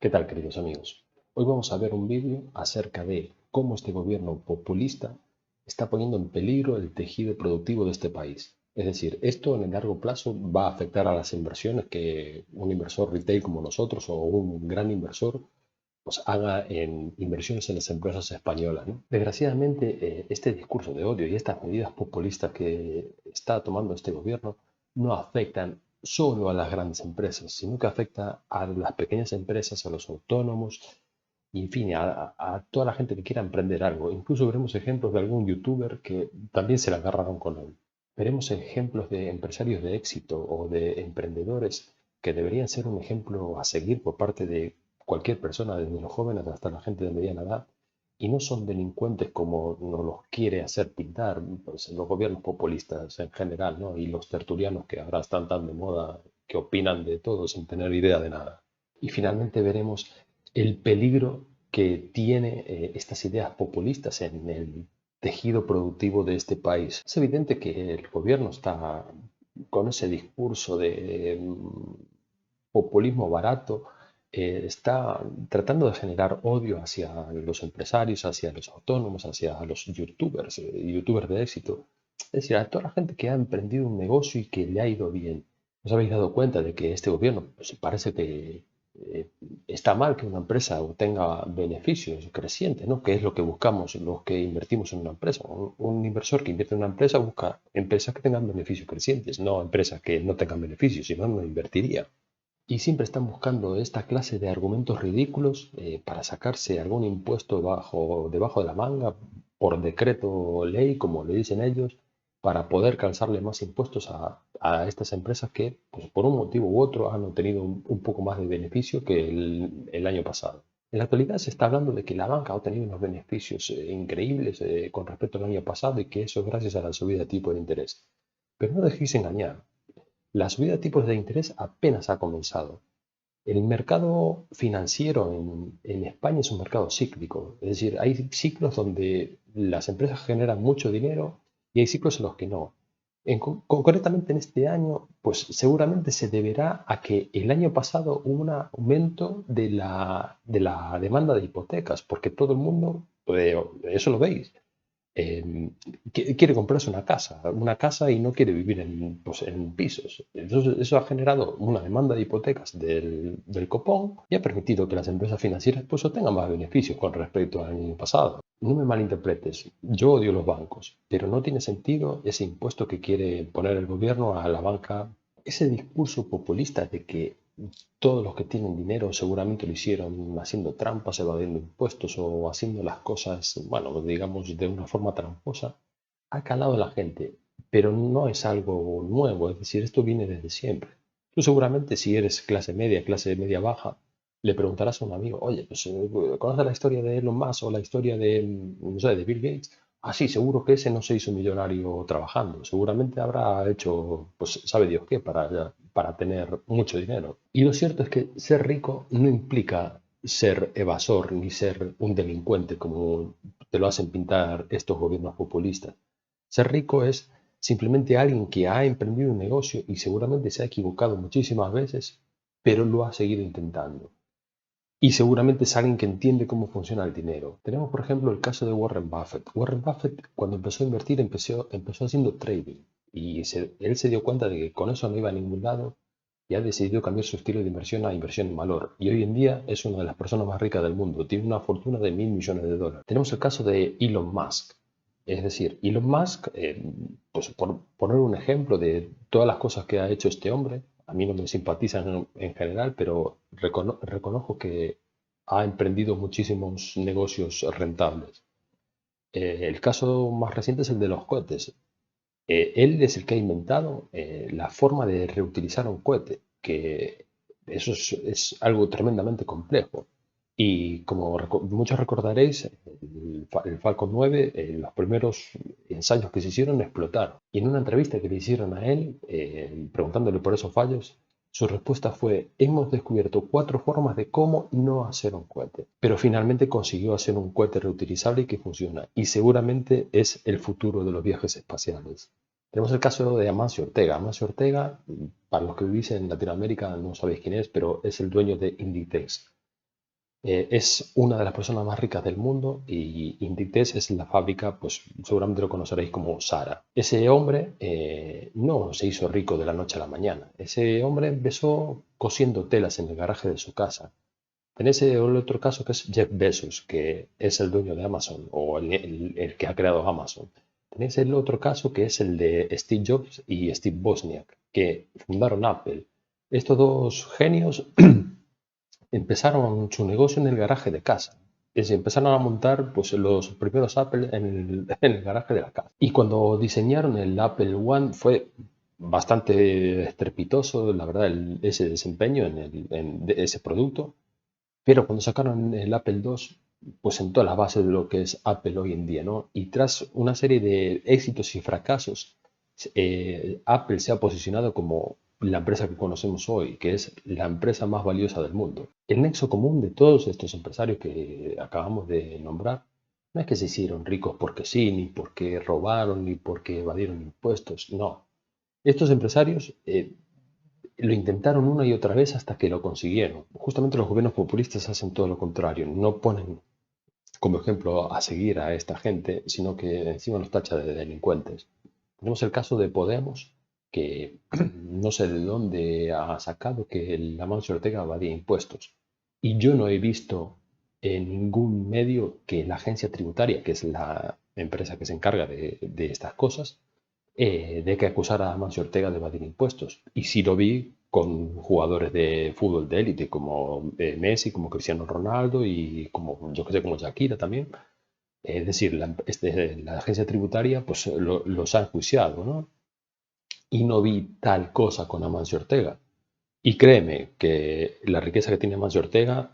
¿Qué tal, queridos amigos? Hoy vamos a ver un vídeo acerca de cómo este gobierno populista está poniendo en peligro el tejido productivo de este país. Es decir, esto en el largo plazo va a afectar a las inversiones que un inversor retail como nosotros o un gran inversor pues haga en inversiones en las empresas españolas, ¿no? Desgraciadamente, este discurso de odio y estas medidas populistas que está tomando este gobierno no afectan solo a las grandes empresas, sino que afecta a las pequeñas empresas, a los autónomos y, en fin, a toda la gente que quiera emprender algo. Incluso veremos ejemplos de algún youtuber que también se la agarraron con él. Veremos ejemplos de empresarios de éxito o de emprendedores que deberían ser un ejemplo a seguir por parte de cualquier persona, desde los jóvenes hasta la gente de mediana edad, y no son delincuentes como nos los quiere hacer pintar pues, los gobiernos populistas en general, ¿no? Y los tertulianos que ahora están tan de moda, que opinan de todo sin tener idea de nada. Y finalmente veremos el peligro que tiene estas ideas populistas en el tejido productivo de este país. Es evidente que el gobierno está con ese discurso de populismo barato, está tratando de generar odio hacia los empresarios, hacia los autónomos, hacia los youtubers, youtubers de éxito. Es decir, a toda la gente que ha emprendido un negocio y que le ha ido bien. ¿Os habéis dado cuenta de que este gobierno pues, parece que eh, está mal que una empresa obtenga beneficios crecientes, ¿no? Que es lo que buscamos los que invertimos en una empresa? Un inversor que invierte en una empresa busca empresas que tengan beneficios crecientes, no empresas que no tengan beneficios, si no, no invertiría. Y siempre están buscando esta clase de argumentos ridículos para sacarse algún impuesto debajo de la manga, por decreto ley, como le dicen ellos, para poder calzarle más impuestos a estas empresas que, pues, por un motivo u otro, han obtenido un poco más de beneficio que el año pasado. En la actualidad se está hablando de que la banca ha obtenido unos beneficios increíbles con respecto al año pasado y que eso es gracias a la subida de tipo de interés. Pero no dejéis engañar. La subida de tipos de interés apenas ha comenzado. El mercado financiero en España es un mercado cíclico, es decir, hay ciclos donde las empresas generan mucho dinero y hay ciclos en los que no. Concretamente en este año, pues seguramente se deberá a que el año pasado hubo un aumento de la demanda de hipotecas, porque todo el mundo, eso lo veis, quiere comprarse una casa y no quiere vivir pues, en pisos. Entonces, eso ha generado una demanda de hipotecas del copón y ha permitido que las empresas financieras pues, obtengan más beneficios con respecto al año pasado. No me malinterpretes, yo odio los bancos, pero no tiene sentido ese impuesto que quiere poner el gobierno a la banca, ese discurso populista de que todos los que tienen dinero seguramente lo hicieron haciendo trampas, evadiendo impuestos o haciendo las cosas, bueno, digamos, de una forma tramposa. Ha calado en la gente, pero no es algo nuevo, es decir, esto viene desde siempre. Tú seguramente si eres clase media baja, le preguntarás a un amigo, oye, pues, ¿conoces la historia de Elon Musk o la historia de, no sé, de Bill Gates? Ah, sí, seguro que ese no se hizo millonario trabajando. Seguramente habrá hecho, pues sabe Dios qué, para tener mucho dinero. Y lo cierto es que ser rico no implica ser evasor ni ser un delincuente como te lo hacen pintar estos gobiernos populistas. Ser rico es simplemente alguien que ha emprendido un negocio y seguramente se ha equivocado muchísimas veces, pero lo ha seguido intentando. Y seguramente es alguien que entiende cómo funciona el dinero. Tenemos, por ejemplo, el caso de Warren Buffett. Warren Buffett, cuando empezó a invertir, empezó haciendo trading. Y él se dio cuenta de que con eso no iba a ningún lado y ha decidido cambiar su estilo de inversión a inversión en valor. Y hoy en día es una de las personas más ricas del mundo. Tiene una fortuna de 1.000 millones de dólares. Tenemos el caso de Elon Musk. Es decir, Elon Musk, pues por poner un ejemplo de todas las cosas que ha hecho este hombre, a mí no me simpatizan en general, pero reconozco que ha emprendido muchísimos negocios rentables. El caso más reciente es el de los cohetes. Él es el que ha inventado la forma de reutilizar un cohete, que eso es algo tremendamente complejo. Y como muchos recordaréis, el Falcon 9, los primeros ensayos que se hicieron explotaron. Y en una entrevista que le hicieron a él, preguntándole por esos fallos, su respuesta fue: hemos descubierto 4 formas de cómo no hacer un cohete. Pero finalmente consiguió hacer un cohete reutilizable y que funciona. Y seguramente es el futuro de los viajes espaciales. Tenemos el caso de Amancio Ortega. Amancio Ortega, para los que vivís en Latinoamérica no sabéis quién es, pero es el dueño de Inditex. Es una de las personas más ricas del mundo y Inditex es la fábrica, pues seguramente lo conoceréis como Zara. Ese hombre no se hizo rico de la noche a la mañana. Ese hombre empezó cosiendo telas en el garaje de su casa. Tenéis el otro caso que es Jeff Bezos, que es el dueño de Amazon o el que ha creado Amazon. Tenéis el otro caso que es el de Steve Jobs y Steve Wozniak, que fundaron Apple. Estos dos genios empezaron su negocio en el garaje de casa. Es decir, empezaron a montar pues, los primeros Apple en el garaje de la casa. Y cuando diseñaron el Apple One fue bastante estrepitoso, la verdad, ese desempeño de ese producto. Pero cuando sacaron el Apple II, pues sentó la base de lo que es Apple hoy en día, ¿no? Y tras una serie de éxitos y fracasos, Apple se ha posicionado como la empresa que conocemos hoy, que es la empresa más valiosa del mundo. El nexo común de todos estos empresarios que acabamos de nombrar no es que se hicieron ricos porque sí, ni porque robaron, ni porque evadieron impuestos, no. Estos empresarios lo intentaron una y otra vez hasta que lo consiguieron. Justamente los gobiernos populistas hacen todo lo contrario, no ponen como ejemplo a seguir a esta gente, sino que encima nos tacha de delincuentes. Tenemos el caso de Podemos, que no sé de dónde ha sacado que el Amancio Ortega evadía impuestos. Y yo no he visto en ningún medio que la agencia tributaria, que es la empresa que se encarga de estas cosas, de que acusara a Amancio Ortega de evadir impuestos. Y sí lo vi con jugadores de fútbol de élite como Messi, como Cristiano Ronaldo y como, yo que sé, como Shakira también. Es decir, la agencia tributaria pues los ha enjuiciado, ¿no? Y no vi tal cosa con Amancio Ortega. Y créeme que la riqueza que tiene Amancio Ortega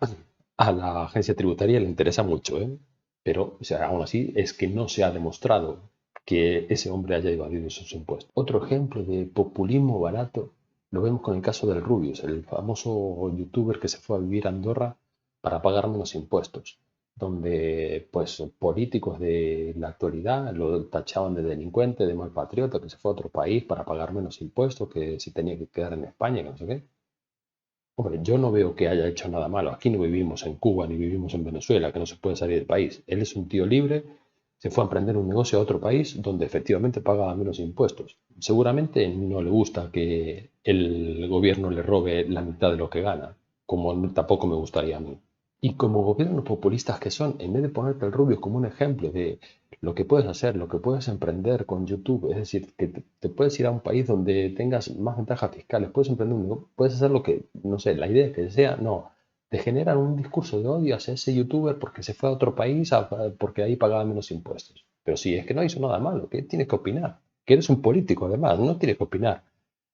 a la agencia tributaria le interesa mucho, ¿eh? Pero, o sea, aún así es que no se ha demostrado que ese hombre haya evadido sus impuestos. Otro ejemplo de populismo barato lo vemos con el caso del Rubius, el famoso youtuber que se fue a vivir a Andorra para pagar menos impuestos, donde pues políticos de la actualidad lo tachaban de delincuente, de mal patriota, que se fue a otro país para pagar menos impuestos, que si tenía que quedar en España, que no sé qué. Hombre, yo no veo que haya hecho nada malo. Aquí no vivimos en Cuba ni vivimos en Venezuela, que no se puede salir del país. Él es un tío libre, se fue a emprender un negocio a otro país donde efectivamente paga menos impuestos. Seguramente no le gusta que el gobierno le robe la mitad de lo que gana, como tampoco me gustaría a mí. Y como gobiernos populistas que son, en vez de ponerte al Rubio como un ejemplo de lo que puedes hacer, lo que puedes emprender con YouTube, es decir, que te puedes ir a un país donde tengas más ventajas fiscales, puedes emprender un negocio, puedes hacer lo que, no sé, la idea que sea, no. Te generan un discurso de odio hacia ese youtuber porque se fue a otro país, porque ahí pagaba menos impuestos. Pero si es que no hizo nada malo, ¿qué tienes que opinar? Que eres un político además, no tienes que opinar.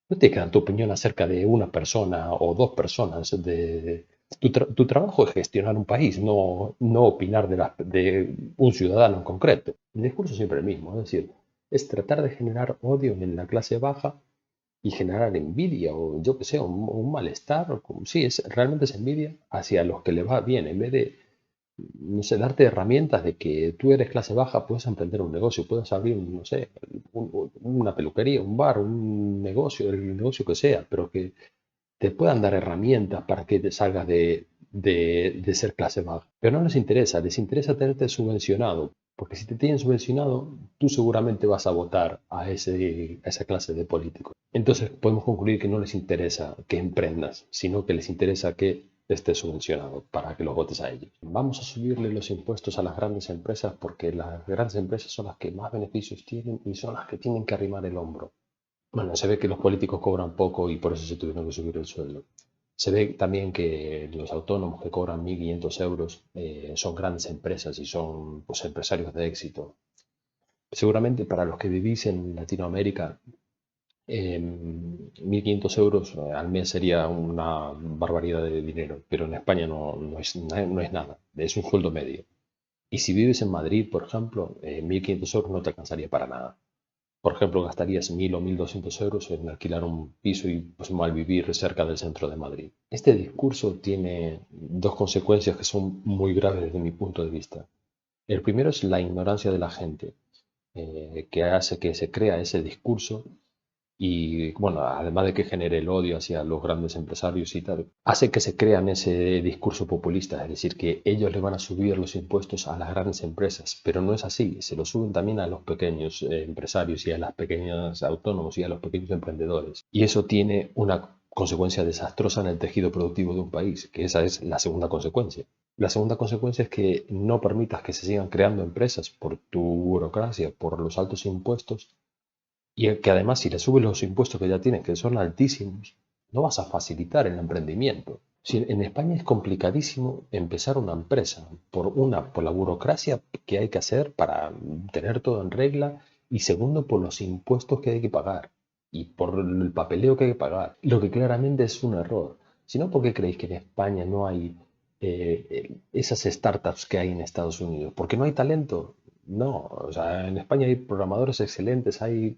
No tienes que dar tu opinión acerca de una persona o dos personas. Tu trabajo es gestionar un país, no opinar de un ciudadano en concreto. El discurso es siempre el mismo, es decir, es tratar de generar odio en la clase baja y generar envidia o yo que sé, un malestar. Sí, realmente es envidia hacia los que le va bien, en vez de no sé, darte herramientas de que tú eres clase baja, puedes emprender un negocio, puedes abrir, no sé, una peluquería, un bar, un negocio, el negocio que sea, pero que te puedan dar herramientas para que te salgas de ser clase baja. Pero no les interesa tenerte subvencionado, porque si te tienen subvencionado, tú seguramente vas a votar a esa clase de políticos. Entonces podemos concluir que no les interesa que emprendas, sino que les interesa que estés subvencionado para que los votes a ellos. Vamos a subirle los impuestos a las grandes empresas porque las grandes empresas son las que más beneficios tienen y son las que tienen que arrimar el hombro. Bueno, se ve que los políticos cobran poco y por eso se tuvieron que subir el sueldo. Se ve también que los autónomos que cobran 1.500 euros son grandes empresas y son pues, empresarios de éxito. Seguramente para los que vivís en Latinoamérica, 1.500 euros al mes sería una barbaridad de dinero, pero en España no es nada, es un sueldo medio. Y si vives en Madrid, por ejemplo, 1.500 euros no te alcanzaría para nada. Por ejemplo, gastarías 1.000 o 1.200 euros en alquilar un piso y pues, mal vivir cerca del centro de Madrid. Este discurso tiene dos consecuencias que son muy graves desde mi punto de vista. El primero es la ignorancia de la gente, que hace que se crea ese discurso y bueno, además de que genere el odio hacia los grandes empresarios y tal, hace que se crean ese discurso populista, es decir, que ellos le van a subir los impuestos a las grandes empresas, pero no es así, se lo suben también a los pequeños empresarios y a las pequeñas autónomos y a los pequeños emprendedores. Y eso tiene una consecuencia desastrosa en el tejido productivo de un país, que esa es la segunda consecuencia. La segunda consecuencia es que no permitas que se sigan creando empresas por tu burocracia, por los altos impuestos, y que además si le subes los impuestos que ya tienes, que son altísimos, no vas a facilitar el emprendimiento. Si en España es complicadísimo empezar una empresa por la burocracia que hay que hacer para tener todo en regla y segundo por los impuestos que hay que pagar y por el papeleo que hay que pagar, lo que claramente es un error. Si no, ¿por qué creéis que en España no hay esas startups que hay en Estados Unidos? ¿Porque no hay talento? No, o sea, en España hay programadores excelentes, hay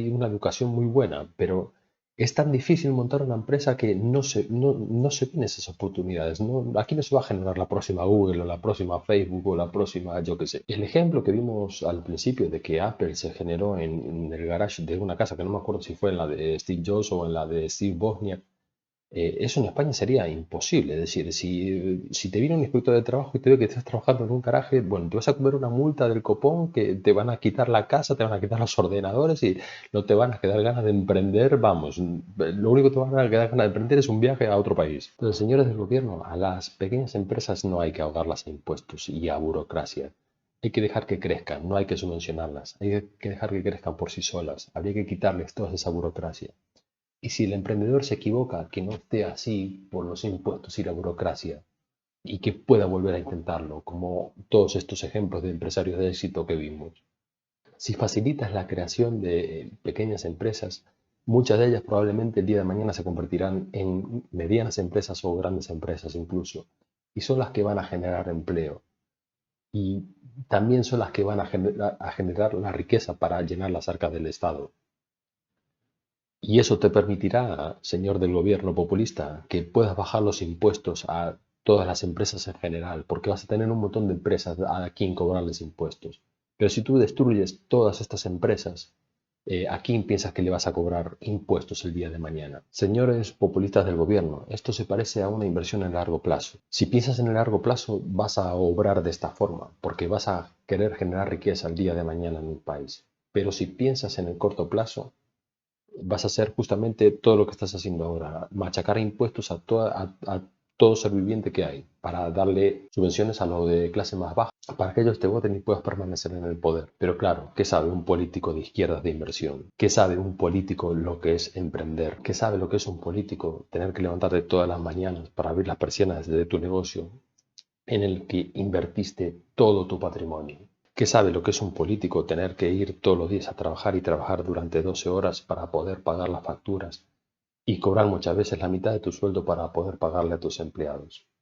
una educación muy buena, pero es tan difícil montar una empresa que no se ven esas oportunidades. Aquí no se va a generar la próxima Google o la próxima Facebook o la próxima, yo qué sé. El ejemplo que vimos al principio de que Apple se generó en el garage de una casa, que no me acuerdo si fue en la de Steve Jobs o en la de Steve Wozniak, eso en España sería imposible. Es decir, si te viene un inspector de trabajo y te ve que estás trabajando en un garaje, bueno, te vas a comer una multa del copón que te van a quitar la casa, te van a quitar los ordenadores y no te van a quedar ganas de emprender. Vamos, lo único que te van a quedar ganas de emprender es un viaje a otro país. Entonces, señores del gobierno, a las pequeñas empresas no hay que ahogarlas a impuestos y a burocracia. Hay que dejar que crezcan, no hay que subvencionarlas. Hay que dejar que crezcan por sí solas. Habría que quitarles toda esa burocracia. Y si el emprendedor se equivoca, que no esté así por los impuestos y la burocracia, y que pueda volver a intentarlo, como todos estos ejemplos de empresarios de éxito que vimos. Si facilitas la creación de pequeñas empresas, muchas de ellas probablemente el día de mañana se convertirán en medianas empresas o grandes empresas incluso, y son las que van a generar empleo. Y también son las que van a generar la riqueza para llenar las arcas del Estado. Y eso te permitirá, señor del gobierno populista, que puedas bajar los impuestos a todas las empresas en general, porque vas a tener un montón de empresas a quien cobrarles impuestos. Pero si tú destruyes todas estas empresas, ¿a quién piensas que le vas a cobrar impuestos el día de mañana? Señores populistas del gobierno, esto se parece a una inversión en largo plazo. Si piensas en el largo plazo, vas a obrar de esta forma, porque vas a querer generar riqueza el día de mañana en un país. Pero si piensas en el corto plazo, vas a hacer justamente todo lo que estás haciendo ahora, machacar impuestos a todo ser viviente que hay, para darle subvenciones a lo de clase más baja, para que ellos te voten y puedas permanecer en el poder. Pero claro, ¿qué sabe un político de izquierdas de inversión? ¿Qué sabe un político lo que es emprender? ¿Qué sabe lo que es un político tener que levantarte todas las mañanas para abrir las persianas de tu negocio en el que invertiste todo tu patrimonio? ¿Qué sabe lo que es un político tener que ir todos los días a trabajar y trabajar durante 12 horas para poder pagar las facturas y cobrar muchas veces la mitad de tu sueldo para poder pagarle a tus empleados?